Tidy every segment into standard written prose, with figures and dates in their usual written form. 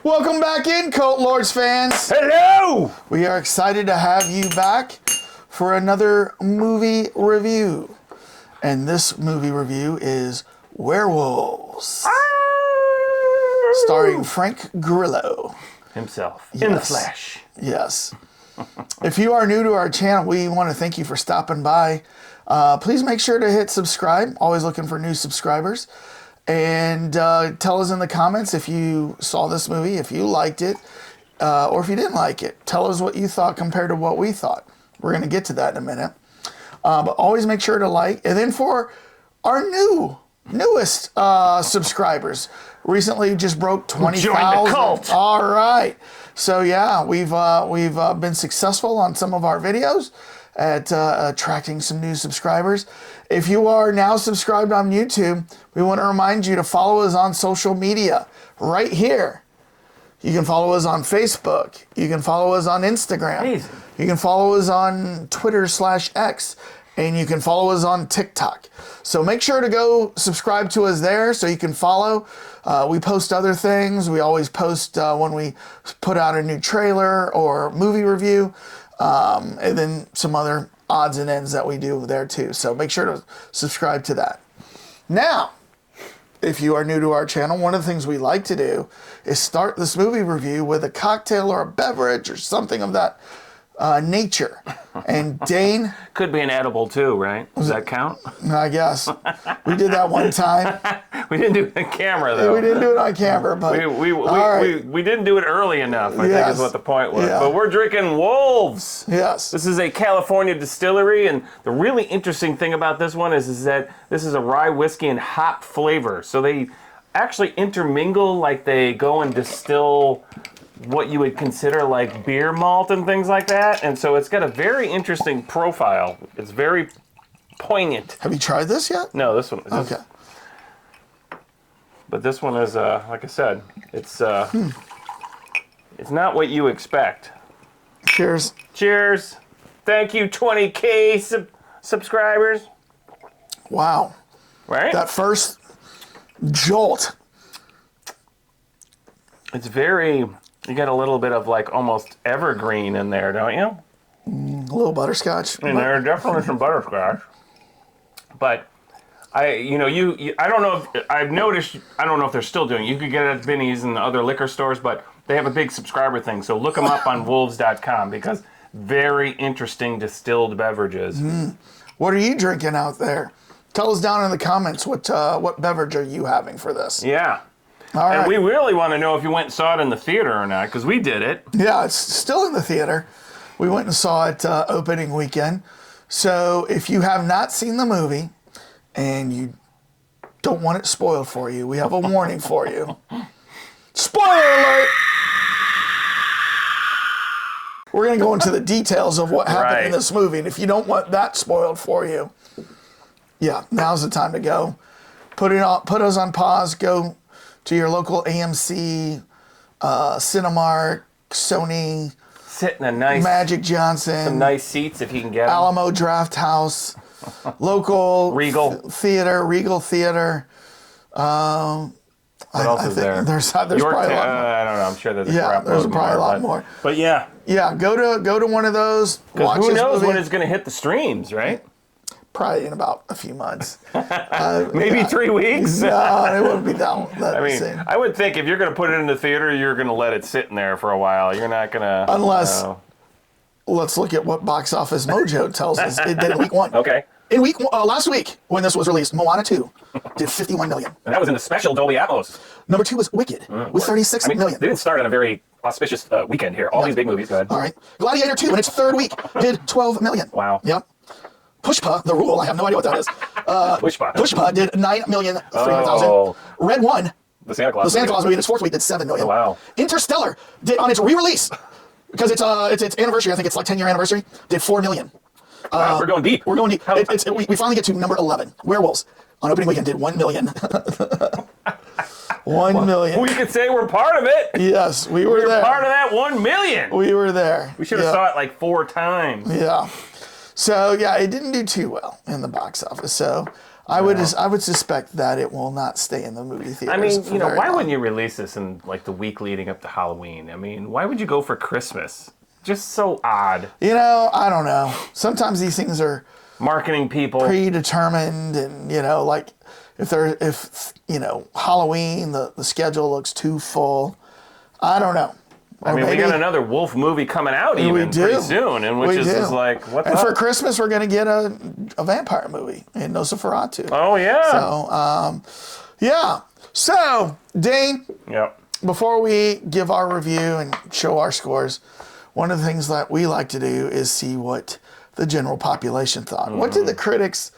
Welcome back in, Cult Lords fans. Hello! We are excited to have you back for another movie review. And this movie review is Werewolves. Starring Frank Grillo. Himself. In the flesh. Yes. If you are new to our channel, we want to thank you for stopping by. Please make sure to hit subscribe. Always looking for new subscribers. And tell us in the comments if you saw this movie, if you liked it, or if you didn't like it. Tell us what you thought compared to what we thought. We're going to get to that in a minute. But always make sure to like. And then for our newest subscribers, recently just broke 20,000. Join the cult. All right. So yeah, we've been successful on some of our videos at attracting some new subscribers. If you are now subscribed on YouTube, we want to remind you to follow us on social media right here. You can follow us on Facebook. You can follow us on Instagram. Amazing. You can follow us on Twitter/X. And you can follow us on TikTok. So make sure to go subscribe to us there so you can follow. We post other things. We always post when we put out a new trailer or movie review. And then some other odds and ends that we do there too. So make sure to subscribe to that. Now, if you are new to our channel, one of the things we like to do is start this movie review with a cocktail or a beverage or something of that nature. And Dane... Could be an edible too, right? Does that count? I guess. We did that one time. We didn't do it on camera, though. We didn't do it on camera, but... We didn't do it early enough, I think is what the point was. Yeah. But we're drinking Wolves. Yes. This is a California distillery, and the really interesting thing about this one is that this is a rye whiskey and hop flavor. So they actually intermingle, like they go and distill what you would consider like beer malt and things like that. And so it's got a very interesting profile. It's very poignant. Have you tried this yet? No, this one. Okay. But this one is, like I said, it's not what you expect. Cheers. Cheers. Thank you, 20K subscribers. Wow. Right? That first jolt. It's very, you got a little bit of like almost evergreen in there, don't you? A little butterscotch. And there are definitely some butterscotch. But I don't know if, I've noticed, I don't know if they're still doing it. You could get it at Vinny's and other liquor stores, but they have a big subscriber thing. So look them up on wolves.com because very interesting distilled beverages. What are you drinking out there? Tell us down in the comments what beverage are you having for this? Yeah. All right. And we really want to know if you went and saw it in the theater or not, because we did it. Yeah, it's still in the theater. We went and saw it opening weekend. So if you have not seen the movie and you don't want it spoiled for you, we have a warning for you. Spoiler alert! We're going to go into the details of what happened in this movie. And if you don't want that spoiled for you, yeah, now's the time to go. Put us on pause, go to your local AMC, Cinemark, Sony, sit in a nice Magic Johnson, some nice seats if you can get them. Alamo Draft House, local Regal Theater, Regal Theater. What else is there? There's probably a lot more. I don't know. I'm sure there's There's probably a lot more. But yeah, go to one of those. Watch who this knows movie. when it's going to hit the streams, right? Probably in about a few months. Maybe 3 weeks. No, it wouldn't be that. I mean, soon. I would think if you're going to put it in the theater, you're going to let it sit in there for a while. You're not going to... Unless, let's look at what Box Office Mojo tells us it did in week one. Okay. In last week, when this was released, Moana 2 did 51 million. And that was in the special Dolby Atmos. Number 2 was Wicked with 36 million. They didn't start on a very auspicious weekend here. All these big movies, go ahead. All right. Gladiator 2 in its third week did 12 million. Wow. Yep. Pushpa, The Rule, I have no idea what that is. Pushpa did 9,300,000. Oh. Red 1, The Santa Claus movie in its fourth week did 7 million. Oh, wow. Interstellar did on its re-release, because it's anniversary, I think it's like 10-year anniversary, did 4 million. Wow, we're going deep. We're going deep. We finally get to number 11. Werewolves on opening weekend did 1 million. 1 million. We could say we're part of it. Yes, we were there. Part of that 1 million. We were there. We should have saw it like 4 times. Yeah. So, yeah, it didn't do too well in the box office. So, I would suspect that it will not stay in the movie theaters. I mean, why long. wouldn't you release this in like the week leading up to Halloween? I mean, why would you go for Christmas? Just so odd. I don't know. Sometimes these things are marketing people predetermined, and like if Halloween the schedule looks too full. I don't know. I mean, we got another Wolf movie coming out pretty soon, and which is like, what? And for Christmas, we're going to get a vampire movie in Nosferatu. Oh yeah. So, yeah. So, Dane. Yep. Before we give our review and show our scores, one of the things that we like to do is see what the general population thought. What did the critics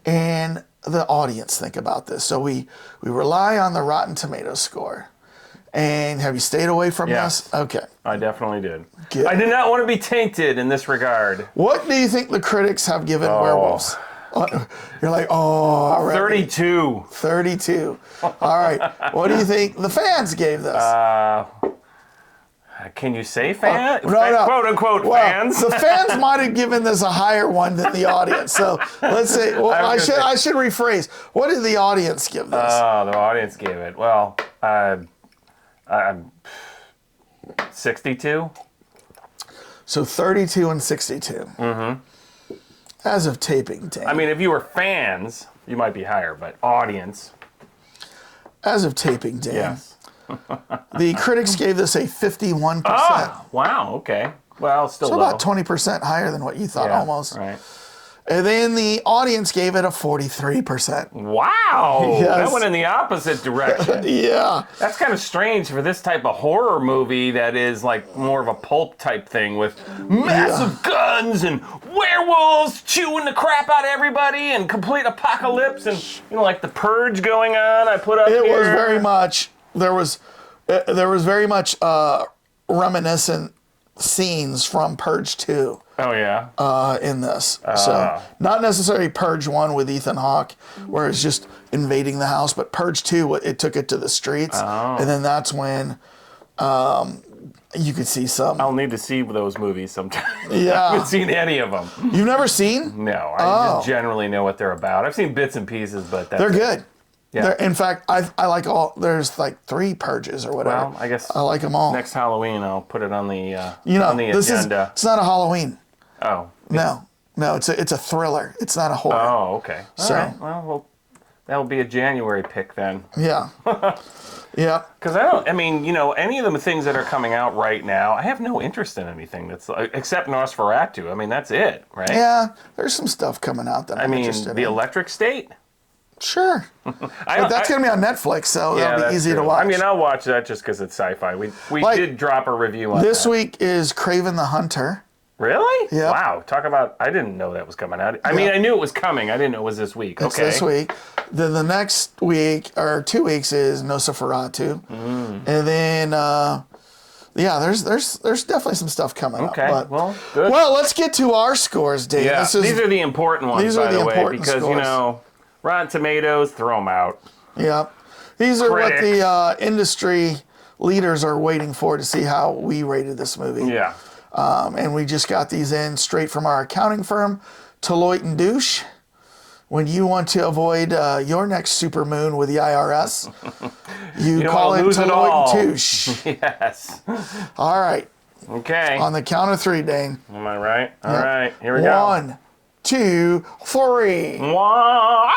and the audience think about this? So we rely on the Rotten Tomatoes score. And have you stayed away from this? Okay. I definitely did. Good. I did not want to be tainted in this regard. What do you think the critics have given Werewolves? You're like, already. 32. 32. All right. What do you think the fans gave this? Can you say fan? No. Quote unquote fans. The fans might have given this a higher one than the audience. So let's say, I should rephrase. What did the audience give this? The audience gave it. Well, 62. So 32 and 62. Mm-hmm. As of taping, Dane. I mean, if you were fans, you might be higher, but audience. As of taping, Dane. Yes. The critics gave this a 51%. Oh, wow, okay. Well, still so low. about 20% higher than what you thought, almost. Right. And then the audience gave it a 43%. Wow! Yes. That went in the opposite direction. Yeah. That's kind of strange for this type of horror movie that is like more of a pulp type thing with massive guns and werewolves chewing the crap out of everybody and complete apocalypse and like the purge going on. I put up It here. was very much, there was very much reminiscent scenes from Purge 2. Oh yeah. In this. So not necessarily Purge 1 with Ethan Hawke, where it's just invading the house, but Purge 2, it took it to the streets. Oh. And then that's when you could see some. I'll need to see those movies sometime. Yeah. I haven't seen any of them. You've never seen? No, I just generally know what they're about. I've seen bits and pieces, but They're good. Yeah. In fact, I like there's like 3 Purges or whatever. Well, I guess I like them all. next Halloween I'll put it on the on the agenda. It's not a Halloween. Oh. No, it's a thriller. It's not a horror. Oh, okay. So, all right. Well, that'll be a January pick then. Yeah. Yeah. Because any of the things that are coming out right now, I have no interest in anything that's except Nosferatu. I mean, that's it, right? Yeah, there's some stuff coming out that I'm interested in. The Electric State. Sure. But that's going to be on Netflix, so that'll be easy to watch. I mean, I'll watch that just because it's sci-fi. We did drop a review on this that. week is Kraven the Hunter. Really? Yeah. Wow. Talk about, I didn't know that was coming out. I mean, I knew it was coming. I didn't know it was this week. It's this week. Then the next week, or 2 weeks, is Nosferatu. And then, there's definitely some stuff coming up. Okay, well, good. Well, let's get to our scores, Dave. Yeah, these are the important ones, by the way, because, scores. Rotten Tomatoes, throw them out. Yeah. These are Critics. what the industry leaders are waiting for to see how we rated this movie. Yeah. And we just got these in straight from our accounting firm, Deloitte & Douche. When you want to avoid your next supermoon with the IRS, you call it Deloitte & Douche. Yes. All right. Okay. On the count of 3, Dane. Am I right? All right. Here we go. 1, 2, 3. Wow.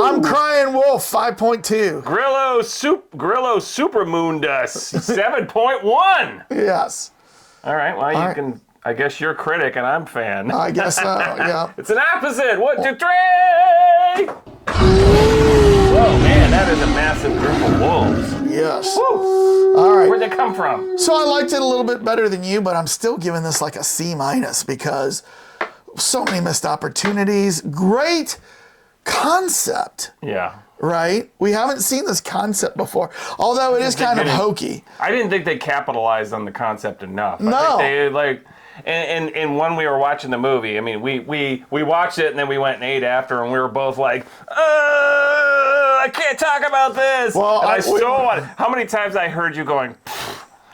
I'm Crying Wolf, 5.2. Grillo Supermoon Dust, 7.1. Yes. All right. Well, can. I guess you're critic and I'm fan. I guess so. Yeah. It's an opposite. 1, 2, 3. Whoa, man, that is a massive group of wolves. Yes. Woo. All right. Where'd they come from? So I liked it a little bit better than you, but I'm still giving this like a C- because so many missed opportunities. Great concept. Yeah. Right? We haven't seen this concept before, although it is kind of hokey. I didn't think they capitalized on the concept enough. No. I think they and when we were watching the movie, I mean, we watched it and then we went and ate after, and we were both like, I can't talk about this. Well, and I so want. How many times I heard you going,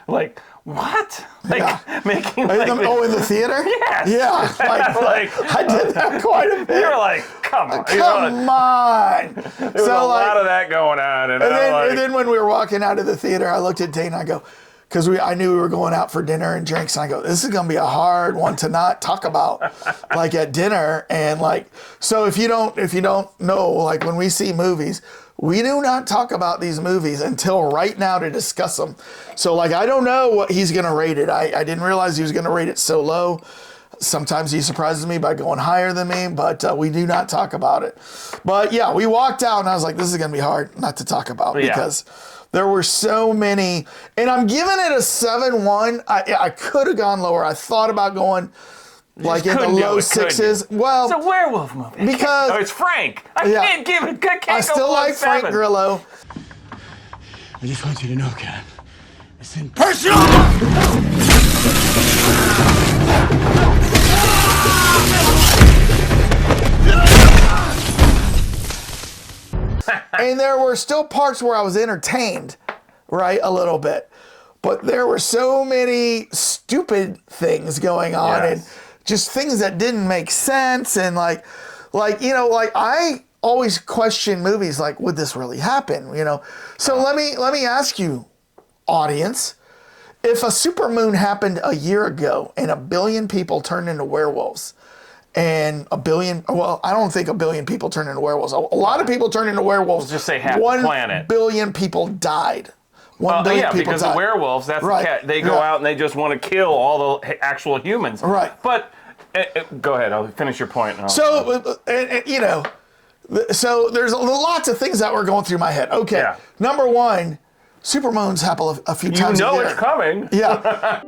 like, what? Like making In like the theater? Yes. Yeah. Like, I did that quite a bit. You're like, come on. Come on. There was a lot of that going on. And then when we were walking out of the theater, I looked at Dana and I go, because I knew we were going out for dinner and drinks, and I go, this is going to be a hard one to not talk about, like at dinner. And like, so if you don't know, like when we see movies, we do not talk about these movies until right now to discuss them. So like, I don't know what he's going to rate it. I didn't realize he was going to rate it so low. Sometimes he surprises me by going higher than me, but we do not talk about it. But yeah, we walked out and I was like, this is going to be hard not to talk about because there were so many, and I'm giving it a 7.1. I could have gone lower. I thought about going like in the low 6s. Well, it's a werewolf movie. Because it's Frank. I can't give it. I can't I still go like Frank Grillo. I just want you to know, Ken, it's impersonal! And there were still parts where I was entertained, right, a little bit. But there were so many stupid things going on and just things that didn't make sense. And like I always question movies like, would this really happen? So let me ask you, audience, if a supermoon happened a year ago and 1 billion people turned into werewolves, and I don't think 1 billion people turned into werewolves. A lot of people turned into werewolves. Let's just say half the planet. 1 billion people died. 1 billion people because died. the werewolves, that's the cat. They go out and they just want to kill all the actual humans. Right. But go ahead. I'll finish your point. So there's lots of things that were going through my head. Okay. Yeah. Number one, supermoons happen a few times a year. It's coming. Yeah.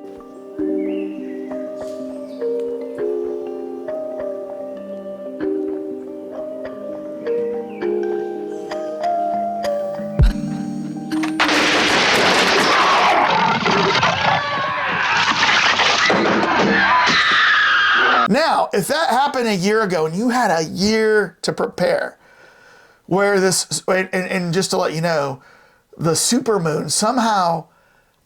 Now, if that happened a year ago and you had a year to prepare, where and just to let you know, the supermoon somehow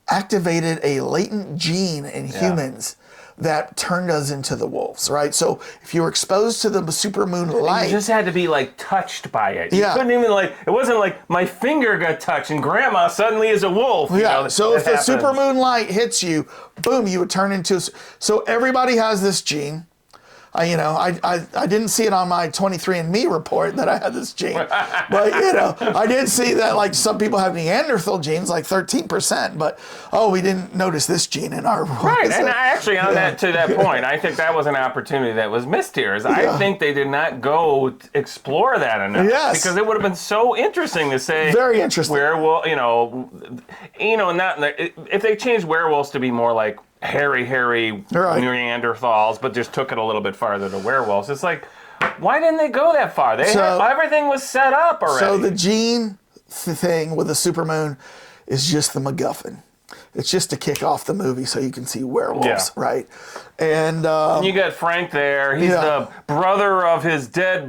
activated a latent gene in humans that turned us into the wolves, right? So if you were exposed to the supermoon light, you just had to be like touched by it. You couldn't even it wasn't like my finger got touched and grandma suddenly is a wolf. So if the supermoon light hits you, boom, you would turn into. So everybody has this gene. I didn't see it on my 23andMe report that I had this gene, but I did see that like some people have Neanderthal genes, like 13%, but we didn't notice this gene in our report. Right, and actually on that point, I think that was an opportunity that was missed here. I think they did not go explore that enough. Yes, because it would have been so interesting to say. Very interesting. Werewolf, if they changed werewolves to be more like hairy Neanderthals, but just took it a little bit farther to werewolves. It's like, why didn't they go that far? Everything was set up already. So the gene thing with the supermoon is just the MacGuffin. It's just to kick off the movie so you can see werewolves, right? And you got Frank there. He's the brother of his dead,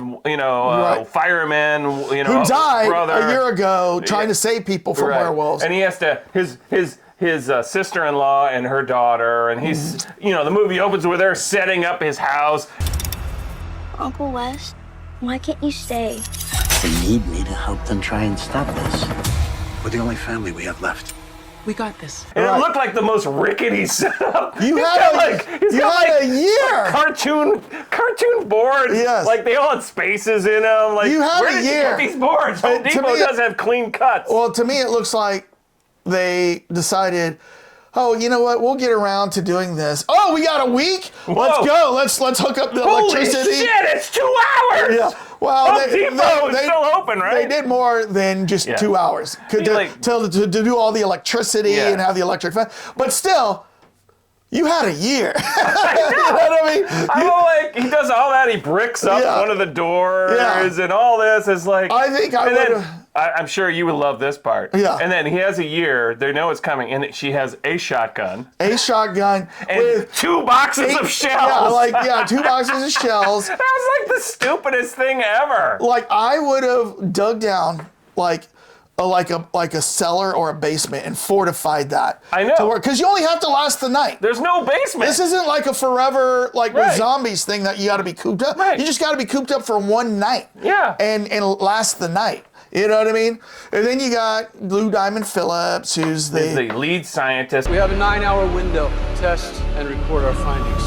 fireman, who died a year ago trying to save people from werewolves. And he has to his sister-in-law and her daughter, and he's, the movie opens with her setting up his house. Uncle Wes, why can't you stay? They need me to help them try and stop this. We're the only family we have left. We got this. And it looked like the most rickety setup. You had a year. Cartoon boards. Yes. Like they all had spaces in them. Like, you had where a did year. you get these boards? Home Depot does have clean cuts. Well, to me, it looks like they decided, you know what? We'll get around to doing this. Oh, we got a week? Whoa. Let's go. Let's hook up the electricity. Holy shit, it's 2 hours! Yeah. Well, Home Depot is still open, right? They did more than just 2 hours to do all the electricity and have the electric fan. But still, you had a year. You know what I mean? He does all that. He bricks up one of the doors and all this. It's like, I think I would have. I'm sure you would love this part. Yeah. And then he has a year. They know it's coming, and she has a shotgun. And with 2 boxes of shells. 2 boxes of shells. That was like the stupidest thing ever. Like I would have dug down, like like a cellar or a basement and fortified that. I know. Because you only have to last the night. There's no basement. This isn't like a forever, like with Right. zombies thing that you got to be cooped up. Right. You just got to be cooped up for one night. Yeah. And last the night. You know what I mean? And then you got Lou Diamond Phillips, who's He's the lead scientist. We have a 9-hour window to test and record our findings.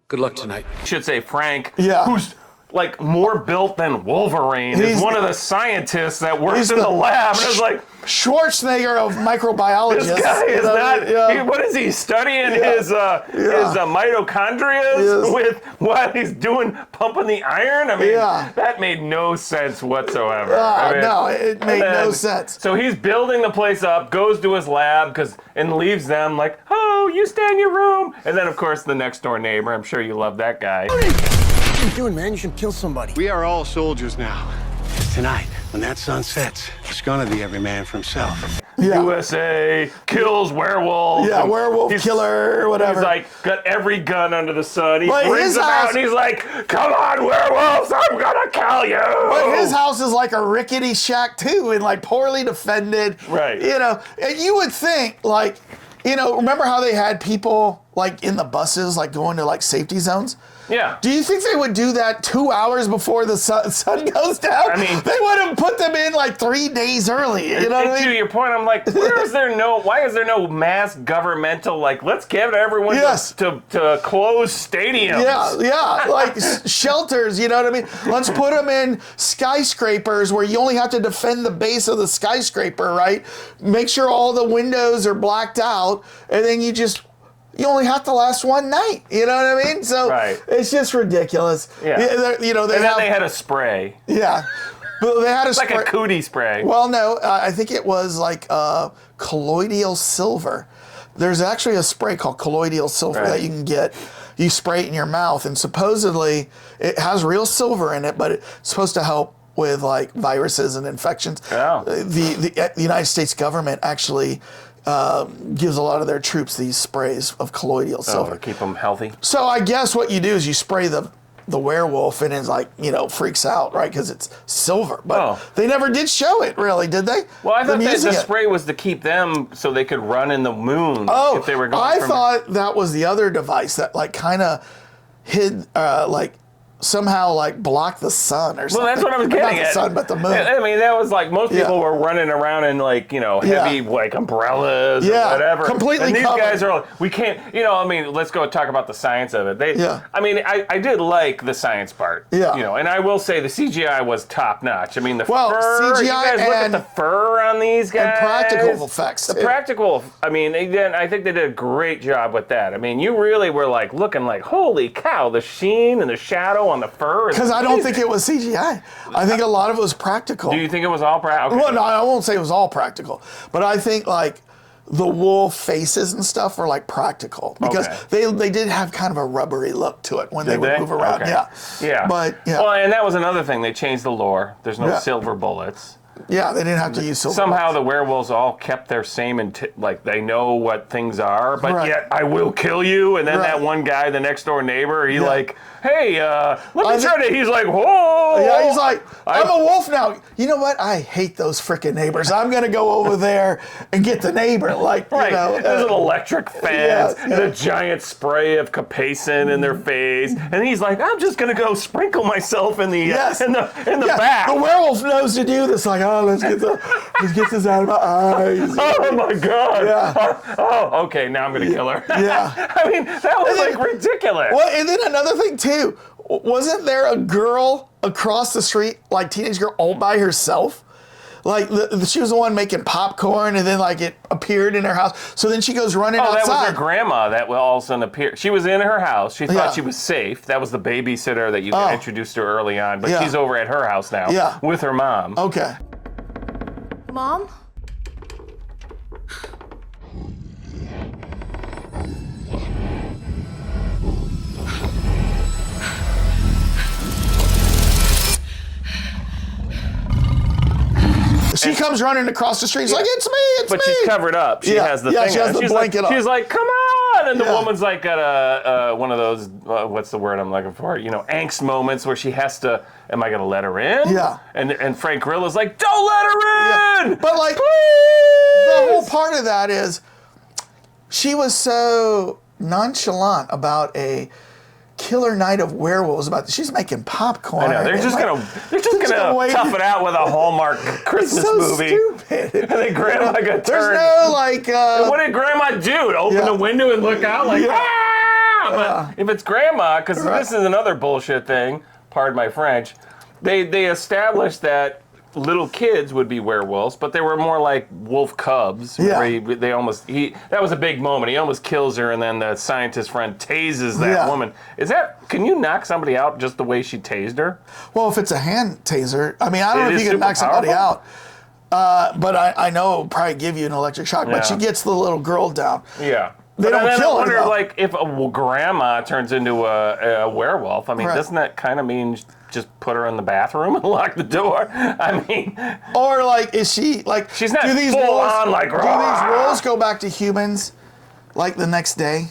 Good luck tonight. I should say Frank, Yeah. who's like more built than Wolverine, He's is one the- of the scientists that works he's in the lab. And it's like, Schwarzenegger of microbiology. this guy is not. Yeah. What is he studying his mitochondria Yes. with while he's pumping the iron? I mean, Yeah. that made no sense whatsoever. I mean, No, it made and no then- sense. So he's building the place up, goes to his lab and leaves them like, oh, you stay in your room. And then of course the next door neighbor. I'm sure you love that guy. What are you doing, man? You should kill somebody. We are all soldiers now. Tonight, when that sun sets, it's gonna be every man for himself. Yeah. USA kills werewolves. Yeah, and werewolf he's- killer, whatever. He's like got every gun under the sun. He But brings his them out house- and he's like, "Come on, werewolves! I'm gonna kill you!" But his house is like a rickety shack too, and like poorly defended. Right. You know, and you would think like, you know, remember how they had people like in the buses, like going to like safety zones? Yeah. Do you think they would do that 2 hours before the sun goes down? I mean- they would have put them in like 3 days early. You know what I To mean? your point, I'm like, why is there no mass governmental, like, let's give everyone Yes. to close stadiums? Yeah, like shelters, you know what I mean? Let's put them in skyscrapers where you only have to defend the base of the skyscraper, right? Make sure all the windows are blacked out, and then you only have to last one night, you know what I mean? So Right. it's just ridiculous. Yeah. You know, And then they had a spray. yeah. But they had a It's like a spray. cootie spray. Well, no, I think it was like colloidal silver. There's actually a spray called colloidal silver Right. that you can get. You spray it in your mouth, and supposedly it has real silver in it, but it's supposed to help with like viruses and infections. Oh. The United States government actually gives a lot of their troops these sprays of colloidal silver. to keep them healthy. So I guess what you do is you spray the werewolf and it's like, you know, freaks out, right? Because it's silver. But they never did show it, really, did they? Well, I thought Them that using the it. spray was to keep them so they could run in the moon if they were going I from... thought that was the other device that like kind of hid, like somehow like blocked the sun or something. Well, that's what I was Not getting the at. sun, but the moon. I mean, that was like most people Yeah. were running around in like, you know, heavy Yeah. like umbrellas Yeah, or whatever. completely And these covered. guys are like, we can't, you know, I mean, let's go talk about the science of it. Yeah. I mean, I did like the science part. Yeah. You know, and I will say the CGI was top notch. I mean, the Well, fur, CGI you guys look at and- the fur on these guys. and practical effects, The too. practical, I mean, again, I think they did a great job with that. I mean, you really were like looking like, holy cow, the sheen and the shadow on the fur. is Because I don't amazing. think it was CGI. I think a lot of it was practical. Do you think it was all practical? Well, no, I won't say it was all practical, but I think like the wolf faces and stuff were like practical because they did have kind of a rubbery look to it when they would move around. Okay. Yeah, Yeah. But yeah, Well, and that was another thing. They changed the lore. There's no Yeah. silver bullets. yeah, they didn't have to use silver. Somehow bullets. the werewolves all kept their same, like they know what things are, but Right. yet I will kill you. And then Right. that one guy, the next door neighbor, he like, hey, let I me try think- to. He's like, whoa. Yeah, he's like, I'm I- a wolf now. You know what? I hate those frickin' neighbors. I'm gonna go over there and get the neighbor. Like, Right, you know, there's an electric fence yeah, and a giant spray of capsaicin in their face, and he's like, "I'm just gonna go sprinkle myself in the Yes. in the yeah, back." the werewolf knows to do this. Like, oh, let's get this out of my eyes. Oh my god! Yeah. Oh, okay. Now I'm gonna kill her. Yeah. I mean, that was And then- like ridiculous. Well, and then another thing too, wasn't there a girl across the street, like teenage girl, all by herself? Like she was the one making popcorn, and then like it appeared in her house. So then she goes running Oh, that outside. was her grandma that all of a sudden appeared. She was in her house. She thought Yeah. she was safe. That was the babysitter that you introduced her early on. But Yeah. she's over at her house now Yeah. with her mom. Okay. Mom? She comes running across the street. She's like, "It's me! It's But me!" she's covered up. She Yeah. has the Yeah, thing she has on. the she's blanket like, on. She's like, come on! and then the woman's like got a one of those, what's the word I'm looking for? You know, angst moments where she has to, am I going to let her in? Yeah. And Frank Grillo's like, don't let her in! Yeah. But like, please! the whole part of that is she was so nonchalant about a killer night of werewolves. She's making popcorn. I know, they're just gonna tough it out with a Hallmark Christmas movie. Stupid. And then Grandma got turned. There's no like. What did Grandma do? Open the window and look out like, ah! But if it's Grandma, because this is another bullshit thing. Pardon my French. They established that little kids would be werewolves, but they were more like wolf cubs. Yeah. Where that was a big moment. He almost kills her, and then the scientist friend tases that woman. Can you knock somebody out just the way she tased her? Well, if it's a hand taser, I mean, I don't know if you can knock somebody out. But I know it'll probably give you an electric shock. But she gets the little girl down. Yeah. They don't kill her. I wonder, like, if a grandma turns into a werewolf. I mean, doesn't that kind of mean just put her in the bathroom and lock the door? I mean, or like, is she like? She's not full on like. Do these wolves go back to humans like the next day?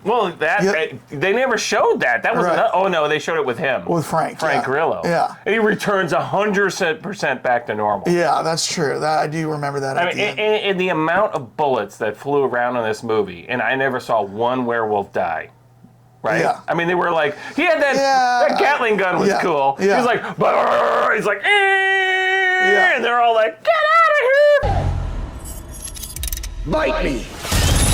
Well, they never showed that. That was oh no, they showed it with him. With Frank Grillo. Yeah, and he returns 100% back to normal. Yeah, that's true. I do remember that. And the amount of bullets that flew around in this movie, and I never saw one werewolf die. Right? Yeah. I mean, they were like, he had that Gatling gun was cool. Yeah. He was like, brrr, he's like, and they're all like, get out of here! Bite me!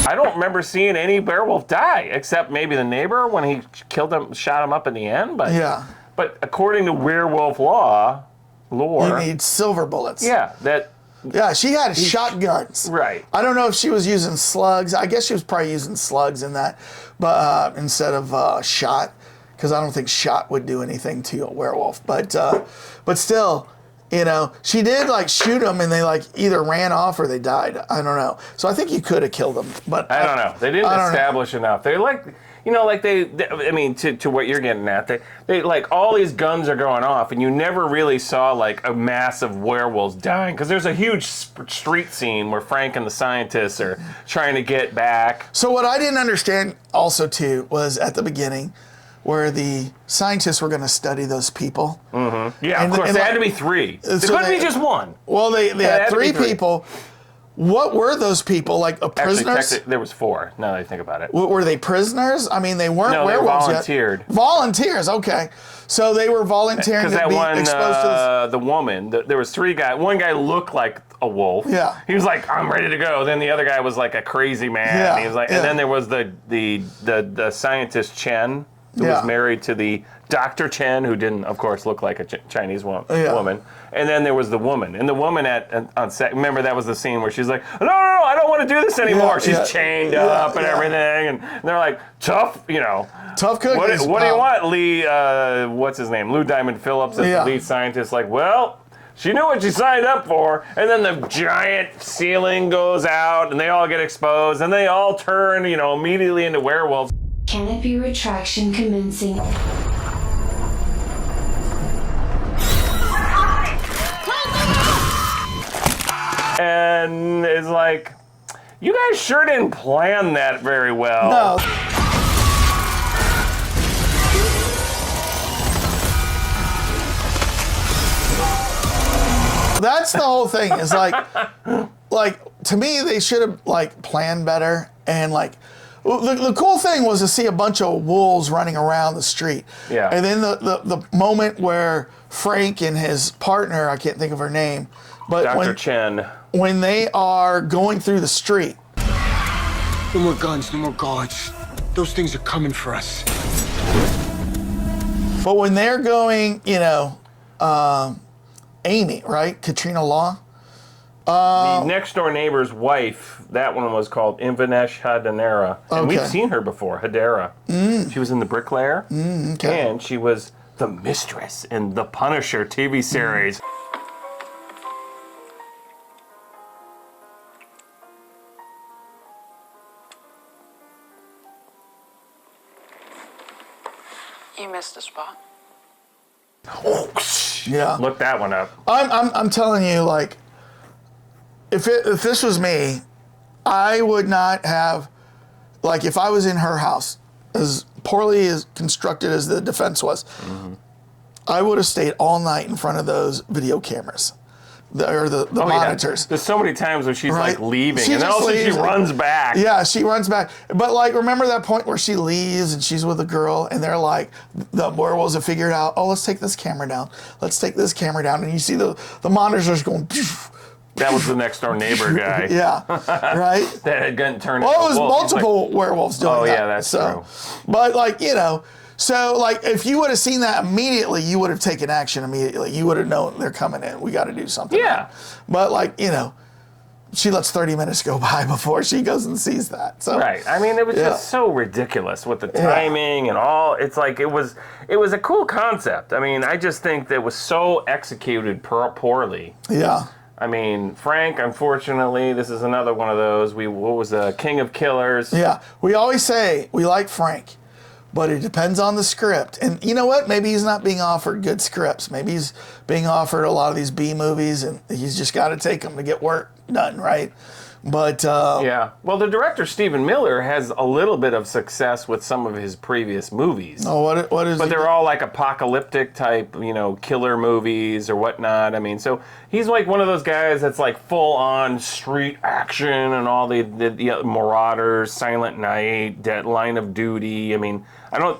I don't remember seeing any werewolf die, except maybe the neighbor when he killed him, shot him up in the end. But but according to werewolf lore, you need silver bullets. Yeah, she had shotguns. Right. I don't know if she was using slugs. I guess she was probably using slugs in that, but instead of shot, because I don't think shot would do anything to a werewolf. But still, you know, she did like shoot them, and they like either ran off or they died. I don't know. So I think you could have killed them, but I don't know. They didn't establish enough. They like. You know, like I mean, to what you're getting at, they like all these guns are going off, and you never really saw like a mass of werewolves dying, because there's a huge street scene where Frank and the scientists are trying to get back. So what I didn't understand also too was at the beginning, where the scientists were going to study those people. Mm-hmm. Yeah, of course, there had to be three. There couldn't be just one. Well, they had three people. What were those people, like prisoners? Actually, there was four, now that I think about it. Were they prisoners? I mean, they weren't werewolves volunteered. Yet. Volunteers, okay. So they were volunteering to be exposed to the woman, there was three guys. One guy looked like a wolf. Yeah. He was like, I'm ready to go. Then the other guy was like a crazy man. Yeah. He was like, and then there was the scientist Chen, who was married to the Dr. Chen, who didn't, of course, look like a Chinese woman. And then there was the woman. And the woman on set, remember that was the scene where she's like, no, I don't want to do this anymore. She's chained up and everything. And they're like, tough, you know. Tough cookies. What do you want, Lee, what's his name? Lou Diamond Phillips as the lead scientist. Like, well, she knew what she signed up for. And then the giant ceiling goes out and they all get exposed. And they all turn, you know, immediately into werewolves. Canopy retraction commencing. And it's like, you guys sure didn't plan that very well. No. That's the whole thing. Is like to me, they should have like planned better. And like, the cool thing was to see a bunch of wolves running around the street. Yeah. And then the moment where Frank and his partner, I can't think of her name, but Dr. Chen. When they are going through the street. No more guns, no more guards. Those things are coming for us. But when they're going, you know, Amy, right? Katrina Law. The next door neighbor's wife, that one was called Invanesh Hadanera. And we've seen her before, Hadera. She was in The Bricklayer. And she was the mistress in the Punisher TV series. You missed a spot. Oh, yeah. Look that one up. I'm telling you, like, if this was me, I would not have, like if I was in her house, as poorly as constructed as the defense was, I would have stayed all night in front of those video cameras. The monitors. Yeah. There's so many times where she's Right. like leaving, She and then just all of a sudden she leaves. runs back. Yeah, she runs back. But like, remember that point where she leaves and she's with a girl, and they're like, the werewolves have figured out, oh, let's take this camera down. Let's take this camera down, and you see the monitors going. That was the next door neighbor guy. Yeah, right. That had gotten turned. Well, it into was a wolf. He's multiple werewolves doing that. Oh, yeah, that's so, true. But like, you know, so like if you would have seen that immediately, you would have taken action immediately. You would have known they're coming in. We got to do something. Yeah. But like, you know, she lets 30 minutes go by before she goes and sees that. So Right. I mean, it was just so ridiculous with the timing and all. It's like it was a cool concept. I mean, I just think that it was so executed poorly. Yeah. I mean, Frank, unfortunately, this is another one of those. What was the King of Killers? Yeah. We always say we like Frank, but it depends on the script. And you know what? Maybe he's not being offered good scripts. Maybe he's being offered a lot of these B movies, and he's just got to take them to get work done, right? But Yeah. Well, the director, Stephen Miller, has a little bit of success with some of his previous movies. oh, what is? But they're all like apocalyptic type, you know, killer movies or whatnot. I mean, so he's like one of those guys that's like full on street action and all the Marauders, Silent Night, Line of Duty. I mean,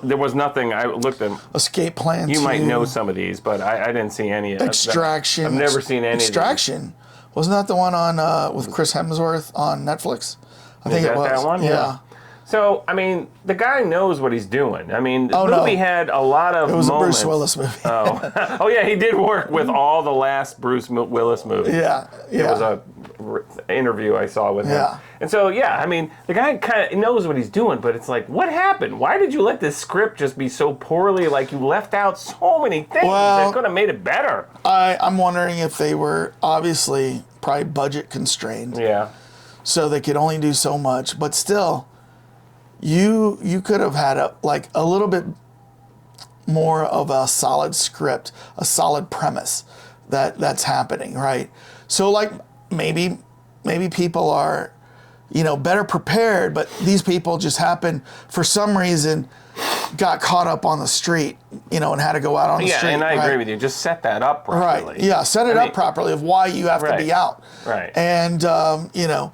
there was nothing, I looked at, Escape Plan. you 2, might know some of these, but I didn't see any of Extraction. I've never seen any Extraction. Wasn't that the one on with Chris Hemsworth on Netflix? I think Is it that was. that one? Yeah. So, I mean, the guy knows what he's doing. I mean, the Oh, no. movie had a lot of It was moments. a Bruce Willis movie. Oh, yeah, he did work with all the last Bruce Willis movies. Yeah. Yeah. There was a interview I saw with him. Yeah. And so, yeah, I mean, the guy kind of knows what he's doing, but it's like, what happened? Why did you let this script just be so poorly? Like, you left out so many things that could have made it better. I'm wondering if they were obviously probably budget constrained, Yeah. so they could only do so much. But still, you could have had a little bit more of a solid script, a solid premise that's happening, right? So like maybe people are, you know, better prepared, but these people just happen for some reason got caught up on the street, you know, and had to go out on the street. Yeah, and I right? agree with you. Just set that up properly. Right. Yeah, set it up properly of why you have to be out. Right. And, you know,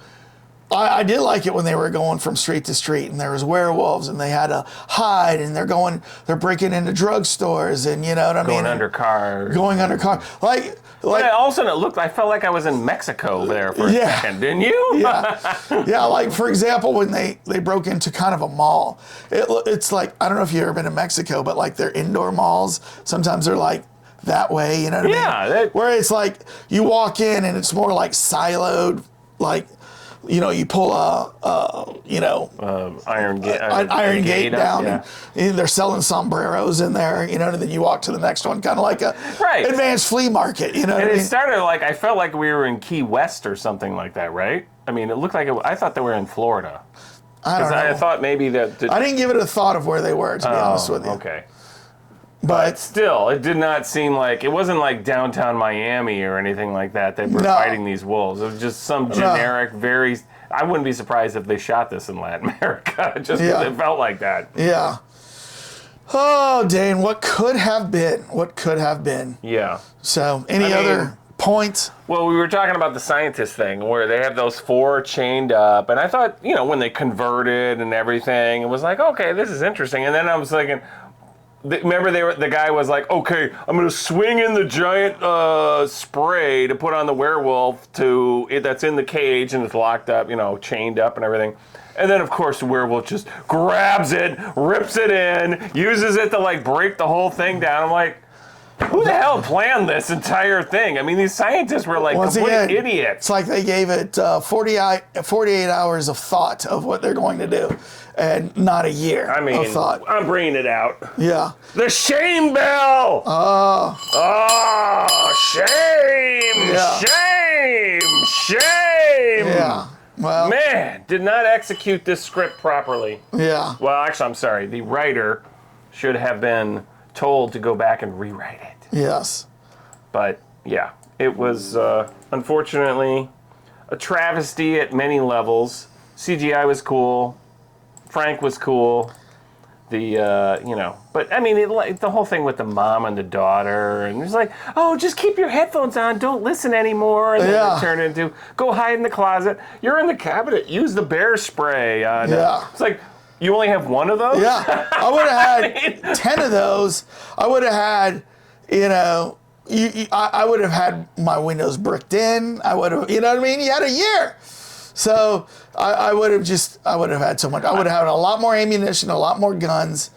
I did like it when they were going from street to street, and there was werewolves, and they had to hide, and they're breaking into drugstores, and you know what I mean? Going under cars. Going under cars. Like But all of a sudden I felt like I was in Mexico there for a second, didn't you? Yeah. Yeah, like for example, when they broke into kind of a mall, it's like, I don't know if you've ever been to Mexico, but like their indoor malls, sometimes they're like that way, you know what I mean? Where it's like you walk in and it's more like siloed, like, you know, you pull iron gate down, yeah. and they're selling sombreros in there, you know, and then you walk to the next one, kind of like a advanced flea market, you know what I mean? It started like, I felt like we were in Key West or something like that, right? I mean, it looked like I thought they were in Florida. I don't know. I thought maybe that... I didn't give it a thought of where they were, to be honest with you. Okay. But still, it did not seem like, it wasn't like downtown Miami or anything like that were fighting these wolves. It was just some generic, I wouldn't be surprised if they shot this in Latin America, just because it felt like that. Yeah. Oh, Dane, what could have been? What could have been? Yeah. So, any other points? Well, we were talking about the scientist thing where they have those 4 chained up, and I thought, you know, when they converted and everything, it was like, okay, this is interesting. And then I was thinking, remember the guy was like, okay, I'm going to swing in the giant spray to put on the werewolf that's in the cage and it's locked up, you know, chained up and everything. And then, of course, the werewolf just grabs it, rips it in, uses it to, like, break the whole thing down. I'm like, who the hell planned this entire thing? I mean, these scientists were like complete idiots. It's like they gave it 48 hours of thought of what they're going to do, and not a year of thought. I'm bringing it out. Yeah. The shame bell! Oh, shame! Yeah. Shame! Yeah. Well, man, did not execute this script properly. Yeah. Well, actually, I'm sorry. The writer should have been told to go back and rewrite it. Yes. But, yeah, it was, unfortunately, a travesty at many levels. CGI was cool. Frank was cool. But I mean, the whole thing with the mom and the daughter, and it's like, oh, just keep your headphones on, don't listen anymore, and then they turn it into, go hide in the closet. You're in the cabinet, use the bear spray. It's like, you only have one of those? Yeah, I would have had 10 of those. I would have had, I would have had my windows bricked in. I would have, you know what I mean? You had a year. So I would have had so much. I would have had a lot more ammunition, a lot more guns,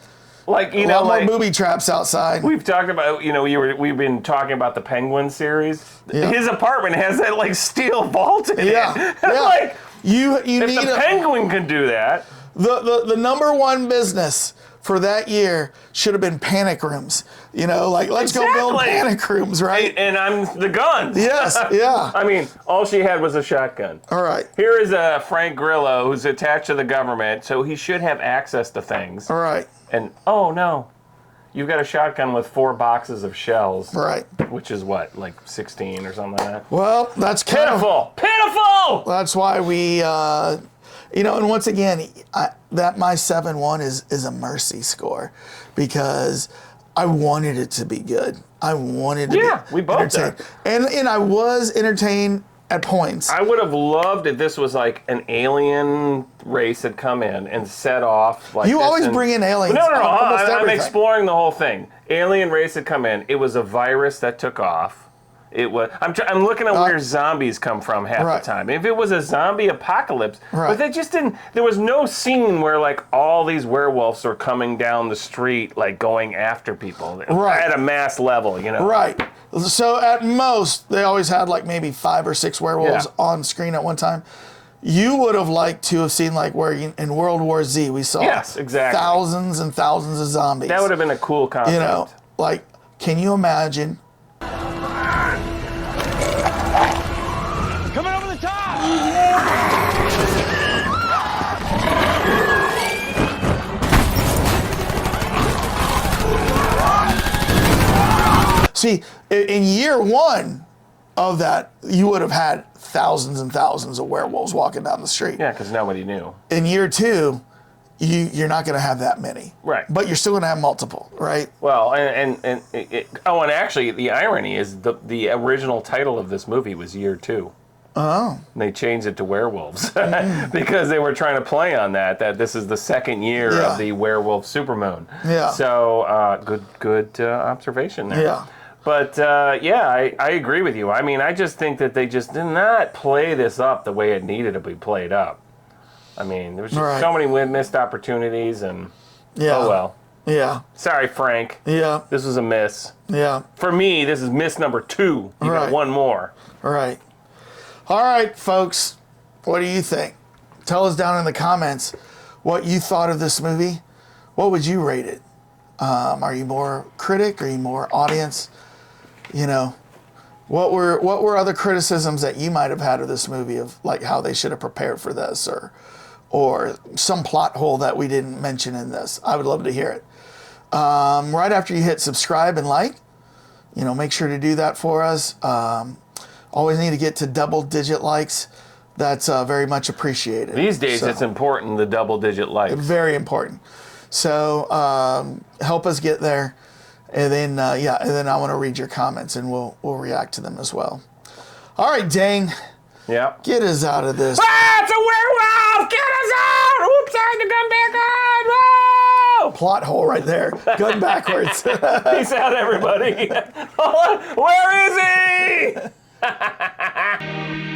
a lot more booby traps outside. We've talked about, we've been talking about the Penguin series. Yeah. His apartment has that like steel vault in it. Yeah. Like, you if need the Penguin can do that. The number one business for that year should have been panic rooms. Let's go build panic rooms, right? And I'm the guns. Yes, yeah. I mean, all she had was a shotgun. All right. Here is Frank Grillo, who's attached to the government, so he should have access to things. All right. And, oh no, you've got a shotgun with 4 boxes of shells. Right. Which is what, like 16 or something like that? Well, that's pitiful. Pitiful! That's why we... and once again, that my 7-1 is a mercy score because I wanted it to be good. I wanted to be we both entertained. did. And I was entertained at points. I would have loved if this was like an alien race had come in and set off like You always bring in aliens. No. I'm everything. exploring the whole thing. Alien race had come in. It was a virus that took off. It was. I'm looking at where zombies come from half the time. If it was a zombie apocalypse, but they just didn't. There was no scene where like all these werewolves are coming down the street, like going after people at a mass level. Right. So at most, they always had like maybe 5 or 6 werewolves on screen at one time. You would have liked to have seen like where in World War Z we saw thousands and thousands of zombies. That would have been a cool concept. Can you imagine? Coming over the top! See, in year 1 of that, you would have had thousands and thousands of werewolves walking down the street. Yeah, because nobody knew. In year 2, you're not going to have that many. Right. But you're still going to have multiple, right? Well, and actually, the irony is the original title of this movie was Year 2. Oh. And they changed it to Werewolves because they were trying to play on that this is the second year of the Werewolf Supermoon. Yeah. So good observation there. Yeah. But I agree with you. I mean, I just think that they just did not play this up the way it needed to be played up. I mean, there was just so many missed opportunities, and oh well. Yeah. Sorry, Frank. Yeah. This was a miss. Yeah. For me, this is miss number 2. You got one more. Right. All right, folks. What do you think? Tell us down in the comments what you thought of this movie. What would you rate it? Are you more critic? Are you more audience? What were other criticisms that you might have had of this movie, of like how they should have prepared for this, or some plot hole that we didn't mention in this? I would love to hear it. Right after you hit subscribe and like, make sure to do that for us. Always need to get to double-digit likes. That's very much appreciated. These days, it's important, the double-digit likes. Very important. So help us get there. And then, and then I want to read your comments, and we'll react to them as well. All right, Dane. Yeah. Get us out of this. Ah, it's a werewolf! Get us out! Oops, I had to come back on! Whoa! Plot hole right there. Gun backwards. Peace out, everybody. Where is he?